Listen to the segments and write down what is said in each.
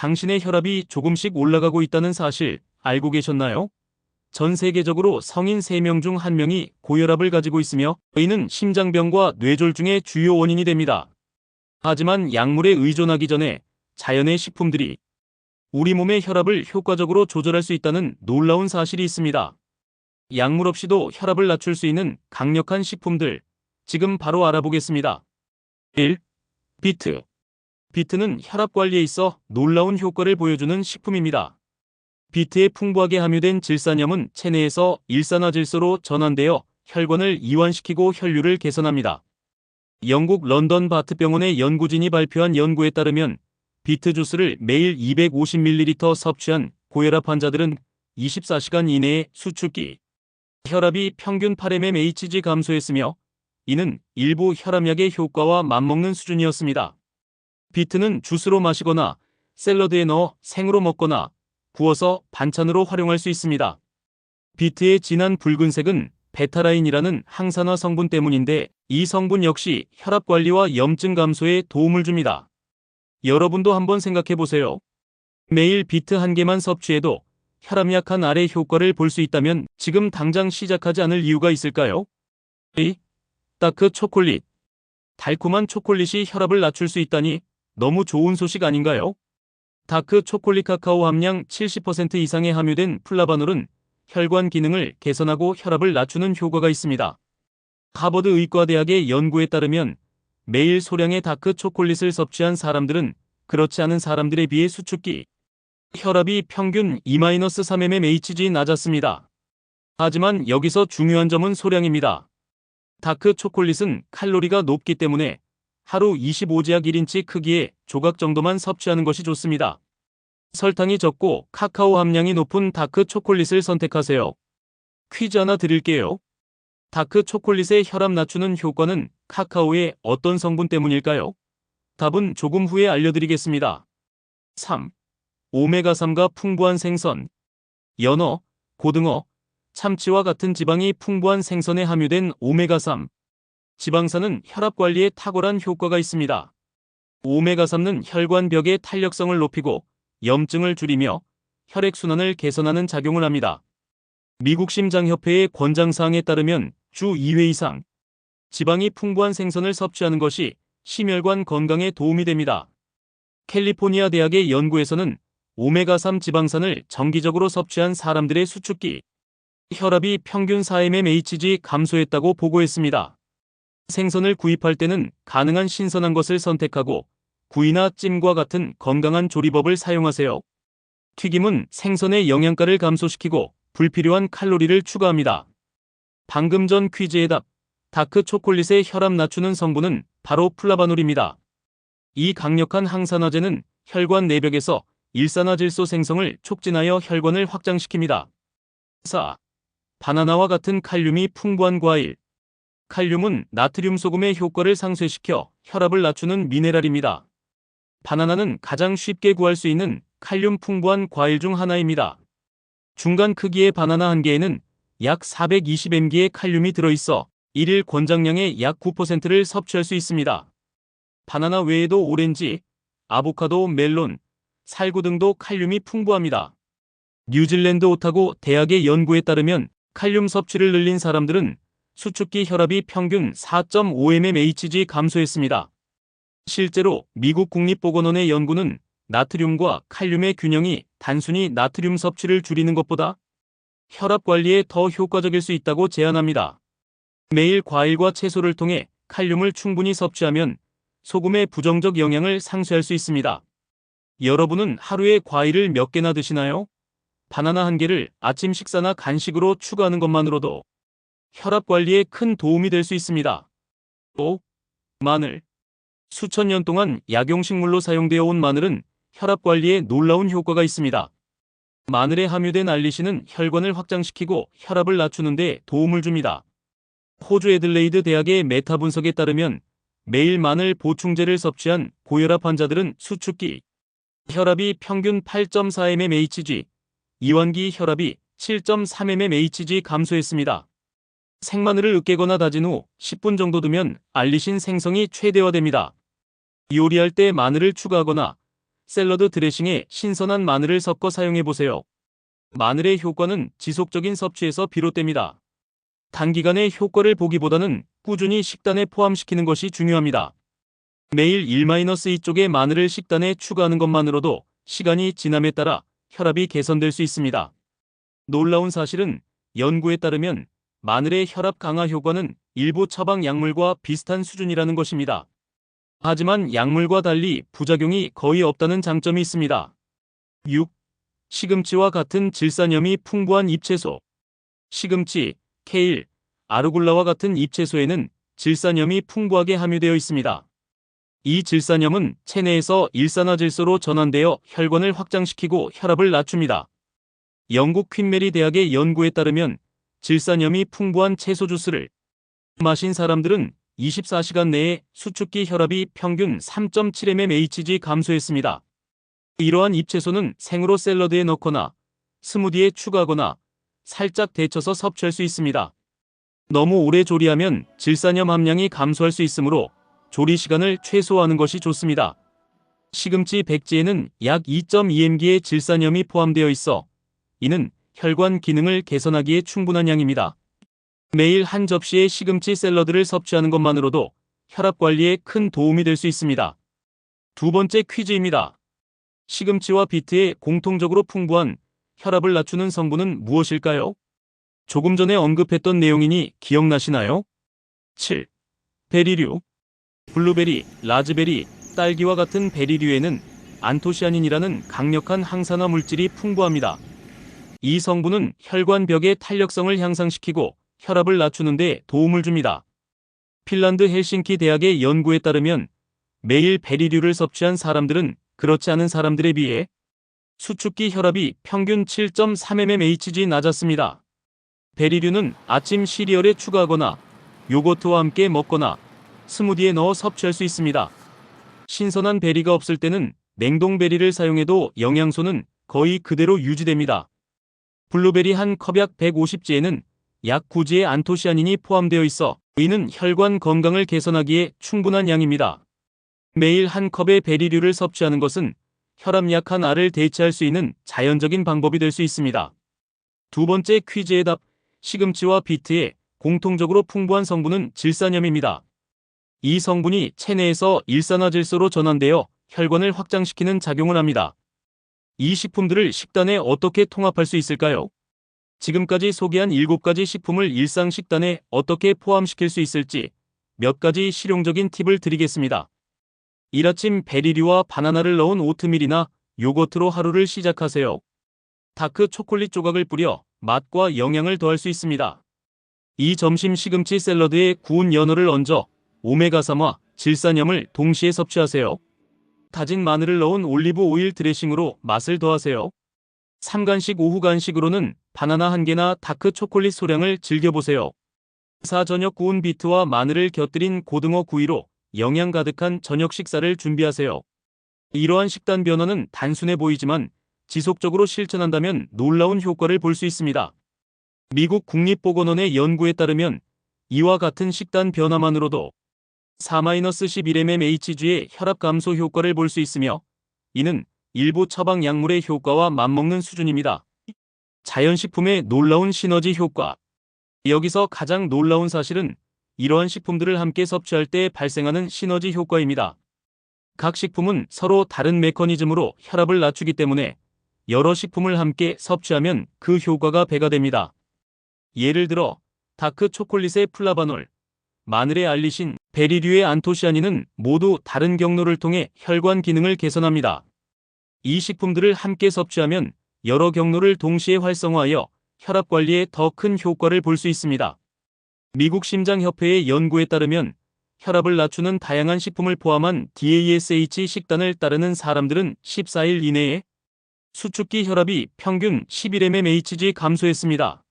당신의 혈압이 조금씩 올라가고 있다는 사실 알고 계셨나요? 전 세계적으로 성인 3명 중 1명이 고혈압을 가지고 있으며 이는 심장병과 뇌졸중의 주요 원인이 됩니다. 하지만 약물에 의존하기 전에 자연의 식품들이 우리 몸의 혈압을 효과적으로 조절할 수 있다는 놀라운 사실이 있습니다. 약물 없이도 혈압을 낮출 수 있는 강력한 식품들, 지금 바로 알아보겠습니다. 1. 비트. 비트는 혈압 관리에 있어 놀라운 효과를 보여주는 식품입니다. 비트에 풍부하게 함유된 질산염은 체내에서 일산화질소로 전환되어 혈관을 이완시키고 혈류를 개선합니다. 영국 런던 바트병원의 연구진이 발표한 연구에 따르면 비트 주스를 매일 250ml 섭취한 고혈압 환자들은 24시간 이내에 수축기 혈압이 평균 8mmHg 감소했으며 이는 일부 혈압약의 효과와 맞먹는 수준이었습니다. 비트는 주스로 마시거나 샐러드에 넣어 생으로 먹거나 구워서 반찬으로 활용할 수 있습니다. 비트의 진한 붉은색은 베타라인이라는 항산화 성분 때문인데 이 성분 역시 혈압 관리와 염증 감소에 도움을 줍니다. 여러분도 한번 생각해 보세요. 매일 비트 1개만 섭취해도 혈압약 한 알의 효과를 볼 수 있다면 지금 당장 시작하지 않을 이유가 있을까요? 2. 다크 초콜릿. 달콤한 초콜릿이 혈압을 낮출 수 있다니 너무 좋은 소식 아닌가요? 다크 초콜릿 카카오 함량 70% 이상에 함유된 플라바놀은 혈관 기능을 개선하고 혈압을 낮추는 효과가 있습니다. 하버드 의과대학의 연구에 따르면 매일 소량의 다크 초콜릿을 섭취한 사람들은 그렇지 않은 사람들에 비해 수축기 혈압이 평균 2-3mmHg 낮았습니다. 하지만 여기서 중요한 점은 소량입니다. 다크 초콜릿은 칼로리가 높기 때문에 하루 25제약 1인치 크기의 조각 정도만 섭취하는 것이 좋습니다. 설탕이 적고 카카오 함량이 높은 다크 초콜릿을 선택하세요. 퀴즈 하나 드릴게요. 다크 초콜릿의 혈압 낮추는 효과는 카카오의 어떤 성분 때문일까요? 답은 조금 후에 알려드리겠습니다. 3. 오메가3가 풍부한 생선. 연어, 고등어, 참치와 같은 지방이 풍부한 생선에 함유된 오메가3. 지방산은 혈압 관리에 탁월한 효과가 있습니다. 오메가3는 혈관벽의 탄력성을 높이고 염증을 줄이며 혈액순환을 개선하는 작용을 합니다. 미국 심장협회의 권장사항에 따르면 주 2회 이상 지방이 풍부한 생선을 섭취하는 것이 심혈관 건강에 도움이 됩니다. 캘리포니아 대학의 연구에서는 오메가3 지방산을 정기적으로 섭취한 사람들의 수축기 혈압이 평균 4mmHg 감소했다고 보고했습니다. 생선을 구입할 때는 가능한 신선한 것을 선택하고 구이나 찜과 같은 건강한 조리법을 사용하세요. 튀김은 생선의 영양가를 감소시키고 불필요한 칼로리를 추가합니다. 방금 전 퀴즈의 답, 다크 초콜릿의 혈압 낮추는 성분은 바로 플라바놀입니다. 이 강력한 항산화제는 혈관 내벽에서 일산화질소 생성을 촉진하여 혈관을 확장시킵니다. 4. 바나나와 같은 칼륨이 풍부한 과일. 칼륨은 나트륨 소금의 효과를 상쇄시켜 혈압을 낮추는 미네랄입니다. 바나나는 가장 쉽게 구할 수 있는 칼륨 풍부한 과일 중 하나입니다. 중간 크기의 바나나 한 개에는 약 420mg의 칼륨이 들어있어 일일 권장량의 약 9%를 섭취할 수 있습니다. 바나나 외에도 오렌지, 아보카도, 멜론, 살구 등도 칼륨이 풍부합니다. 뉴질랜드 오타고 대학의 연구에 따르면 칼륨 섭취를 늘린 사람들은 수축기 혈압이 평균 4.5mmHg 감소했습니다. 실제로 미국 국립보건원의 연구는 나트륨과 칼륨의 균형이 단순히 나트륨 섭취를 줄이는 것보다 혈압 관리에 더 효과적일 수 있다고 제안합니다. 매일 과일과 채소를 통해 칼륨을 충분히 섭취하면 소금의 부정적 영향을 상쇄할 수 있습니다. 여러분은 하루에 과일을 몇 개나 드시나요? 바나나 한 개를 아침 식사나 간식으로 추가하는 것만으로도 혈압 관리에 큰 도움이 될 수 있습니다. 5. 마늘. 수천 년 동안 약용식물로 사용되어 온 마늘은 혈압 관리에 놀라운 효과가 있습니다. 마늘에 함유된 알리신은 혈관을 확장시키고 혈압을 낮추는 데 도움을 줍니다. 호주 애들레이드 대학의 메타 분석에 따르면 매일 마늘 보충제를 섭취한 고혈압 환자들은 수축기 혈압이 평균 8.4mmHg, 이완기 혈압이 7.3mmHg 감소했습니다. 생마늘을 으깨거나 다진 후 10분 정도 두면 알리신 생성이 최대화됩니다. 요리할 때 마늘을 추가하거나 샐러드 드레싱에 신선한 마늘을 섞어 사용해보세요. 마늘의 효과는 지속적인 섭취에서 비롯됩니다. 단기간의 효과를 보기보다는 꾸준히 식단에 포함시키는 것이 중요합니다. 매일 1-2쪽의 마늘을 식단에 추가하는 것만으로도 시간이 지남에 따라 혈압이 개선될 수 있습니다. 놀라운 사실은 연구에 따르면 마늘의 혈압 강화 효과는 일부 처방 약물과 비슷한 수준이라는 것입니다. 하지만 약물과 달리 부작용이 거의 없다는 장점이 있습니다. 6. 시금치와 같은 질산염이 풍부한 잎채소. 시금치, 케일, 아르굴라와 같은 잎채소에는 질산염이 풍부하게 함유되어 있습니다. 이 질산염은 체내에서 일산화질소로 전환되어 혈관을 확장시키고 혈압을 낮춥니다. 영국 퀸메리 대학의 연구에 따르면 질산염이 풍부한 채소 주스를 마신 사람들은 24시간 내에 수축기 혈압이 평균 3.7mmHg 감소했습니다. 이러한 잎채소는 생으로 샐러드에 넣거나 스무디에 추가하거나 살짝 데쳐서 섭취할 수 있습니다. 너무 오래 조리하면 질산염 함량이 감소할 수 있으므로 조리 시간을 최소화하는 것이 좋습니다. 시금치 백지에는 약 2.2mg의 질산염이 포함되어 있어 이는 혈관 기능을 개선하기에 충분한 양입니다. 매일 한 접시의 시금치 샐러드를 섭취하는 것만으로도 혈압 관리에 큰 도움이 될 수 있습니다. 두 번째 퀴즈입니다. 시금치와 비트에 공통적으로 풍부한 혈압을 낮추는 성분은 무엇일까요? 조금 전에 언급했던 내용이니 기억나시나요? 7. 베리류. 블루베리, 라즈베리, 딸기와 같은 베리류에는 안토시아닌이라는 강력한 항산화 물질이 풍부합니다. 이 성분은 혈관벽의 탄력성을 향상시키고 혈압을 낮추는 데 도움을 줍니다. 핀란드 헬싱키 대학의 연구에 따르면 매일 베리류를 섭취한 사람들은 그렇지 않은 사람들에 비해 수축기 혈압이 평균 7.3mmHg 낮았습니다. 베리류는 아침 시리얼에 추가하거나 요거트와 함께 먹거나 스무디에 넣어 섭취할 수 있습니다. 신선한 베리가 없을 때는 냉동 베리를 사용해도 영양소는 거의 그대로 유지됩니다. 블루베리 한 컵약 150g에는 약 9g의 안토시아닌이 포함되어 있어 이는 혈관 건강을 개선하기에 충분한 양입니다. 매일 한 컵의 베리류를 섭취하는 것은 혈압 약한 알을 대체할 수 있는 자연적인 방법이 될 수 있습니다. 두 번째 퀴즈의 답, 시금치와 비트에 공통적으로 풍부한 성분은 질산염입니다. 이 성분이 체내에서 일산화질소로 전환되어 혈관을 확장시키는 작용을 합니다. 이 식품들을 식단에 어떻게 통합할 수 있을까요? 지금까지 소개한 7가지 식품을 일상 식단에 어떻게 포함시킬 수 있을지 몇 가지 실용적인 팁을 드리겠습니다. 이라침 베리류와 바나나를 넣은 오트밀이나 요거트로 하루를 시작하세요. 다크 초콜릿 조각을 뿌려 맛과 영양을 더할 수 있습니다. 이 점심 시금치 샐러드에 구운 연어를 얹어 오메가3와 질산염을 동시에 섭취하세요. 다진 마늘을 넣은 올리브 오일 드레싱으로 맛을 더하세요. 3간식 오후 간식으로는 바나나 1개나 다크 초콜릿 소량을 즐겨보세요. 4. 저녁 구운 비트와 마늘을 곁들인 고등어 구이로 영양 가득한 저녁 식사를 준비하세요. 이러한 식단 변화는 단순해 보이지만 지속적으로 실천한다면 놀라운 효과를 볼 수 있습니다. 미국 국립보건원의 연구에 따르면 이와 같은 식단 변화만으로도 4-11mmHg의 혈압 감소 효과를 볼 수 있으며 이는 일부 처방 약물의 효과와 맞먹는 수준입니다. 자연식품의 놀라운 시너지 효과. 여기서 가장 놀라운 사실은 이러한 식품들을 함께 섭취할 때 발생하는 시너지 효과입니다. 각 식품은 서로 다른 메커니즘으로 혈압을 낮추기 때문에 여러 식품을 함께 섭취하면 그 효과가 배가 됩니다. 예를 들어 다크 초콜릿의 플라바놀, 마늘의 알리신, 베리류의 안토시아닌은 모두 다른 경로를 통해 혈관 기능을 개선합니다. 이 식품들을 함께 섭취하면 여러 경로를 동시에 활성화하여 혈압 관리에 더 큰 효과를 볼 수 있습니다. 미국 심장협회의 연구에 따르면 혈압을 낮추는 다양한 식품을 포함한 DASH 식단을 따르는 사람들은 14일 이내에 수축기 혈압이 평균 11mmHg 감소했습니다.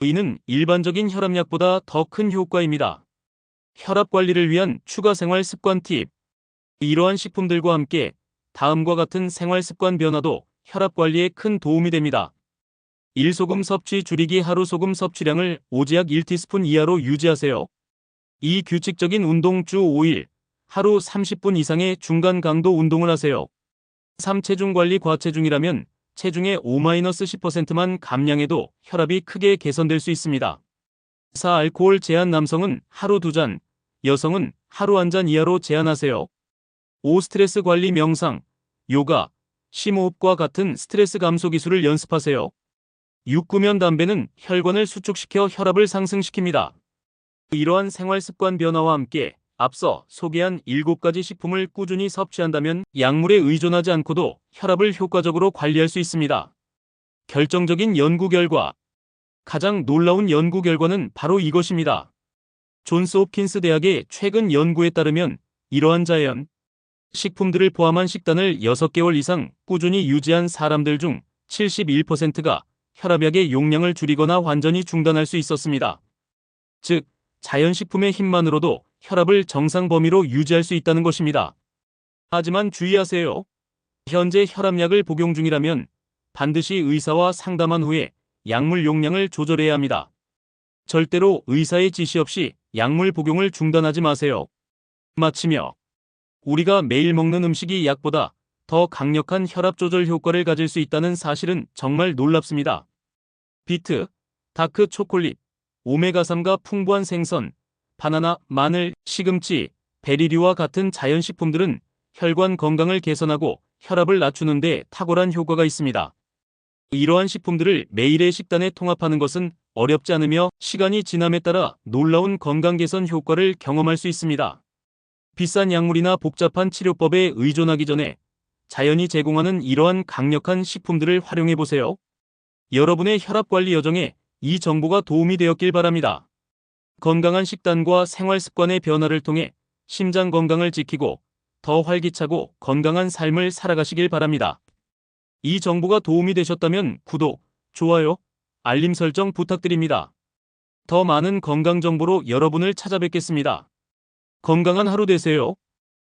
이는 일반적인 혈압약보다 더 큰 효과입니다. 혈압 관리를 위한 추가 생활 습관 팁. 이러한 식품들과 함께 다음과 같은 생활 습관 변화도 혈압 관리에 큰 도움이 됩니다. 1. 소금 섭취 줄이기. 하루 소금 섭취량을 오지약 1티스푼 이하로 유지하세요. 2. 규칙적인 운동 주 5일, 하루 30분 이상의 중간 강도 운동을 하세요. 3. 체중 관리. 과체중이라면 체중의 5-10%만 감량해도 혈압이 크게 개선될 수 있습니다. 4. 알코올 제한. 남성은 하루 2잔, 여성은 하루 1잔 이하로 제한하세요. 5. 스트레스 관리. 명상, 요가, 심호흡과 같은 스트레스 감소 기술을 연습하세요. 6. 구면. 담배는 혈관을 수축시켜 혈압을 상승시킵니다. 이러한 생활습관 변화와 함께 앞서 소개한 7가지 식품을 꾸준히 섭취한다면 약물에 의존하지 않고도 혈압을 효과적으로 관리할 수 있습니다. 결정적인 연구 결과. 가장 놀라운 연구 결과는 바로 이것입니다. 존스 홉킨스 대학의 최근 연구에 따르면 이러한 자연 식품들을 포함한 식단을 6개월 이상 꾸준히 유지한 사람들 중 71%가 혈압약의 용량을 줄이거나 완전히 중단할 수 있었습니다. 즉, 자연식품의 힘만으로도 혈압을 정상 범위로 유지할 수 있다는 것입니다. 하지만 주의하세요. 현재 혈압약을 복용 중이라면 반드시 의사와 상담한 후에 약물 용량을 조절해야 합니다. 절대로 의사의 지시 없이 약물 복용을 중단하지 마세요. 마치며 우리가 매일 먹는 음식이 약보다 더 강력한 혈압 조절 효과를 가질 수 있다는 사실은 정말 놀랍습니다. 비트, 다크 초콜릿, 오메가3가 풍부한 생선, 바나나, 마늘, 시금치, 베리류와 같은 자연식품들은 혈관 건강을 개선하고 혈압을 낮추는 데 탁월한 효과가 있습니다. 이러한 식품들을 매일의 식단에 통합하는 것은 어렵지 않으며 시간이 지남에 따라 놀라운 건강 개선 효과를 경험할 수 있습니다. 비싼 약물이나 복잡한 치료법에 의존하기 전에 자연이 제공하는 이러한 강력한 식품들을 활용해 보세요. 여러분의 혈압 관리 여정에 이 정보가 도움이 되었길 바랍니다. 건강한 식단과 생활 습관의 변화를 통해 심장 건강을 지키고 더 활기차고 건강한 삶을 살아가시길 바랍니다. 이 정보가 도움이 되셨다면 구독, 좋아요, 알림 설정 부탁드립니다. 더 많은 건강 정보로 여러분을 찾아뵙겠습니다. 건강한 하루 되세요.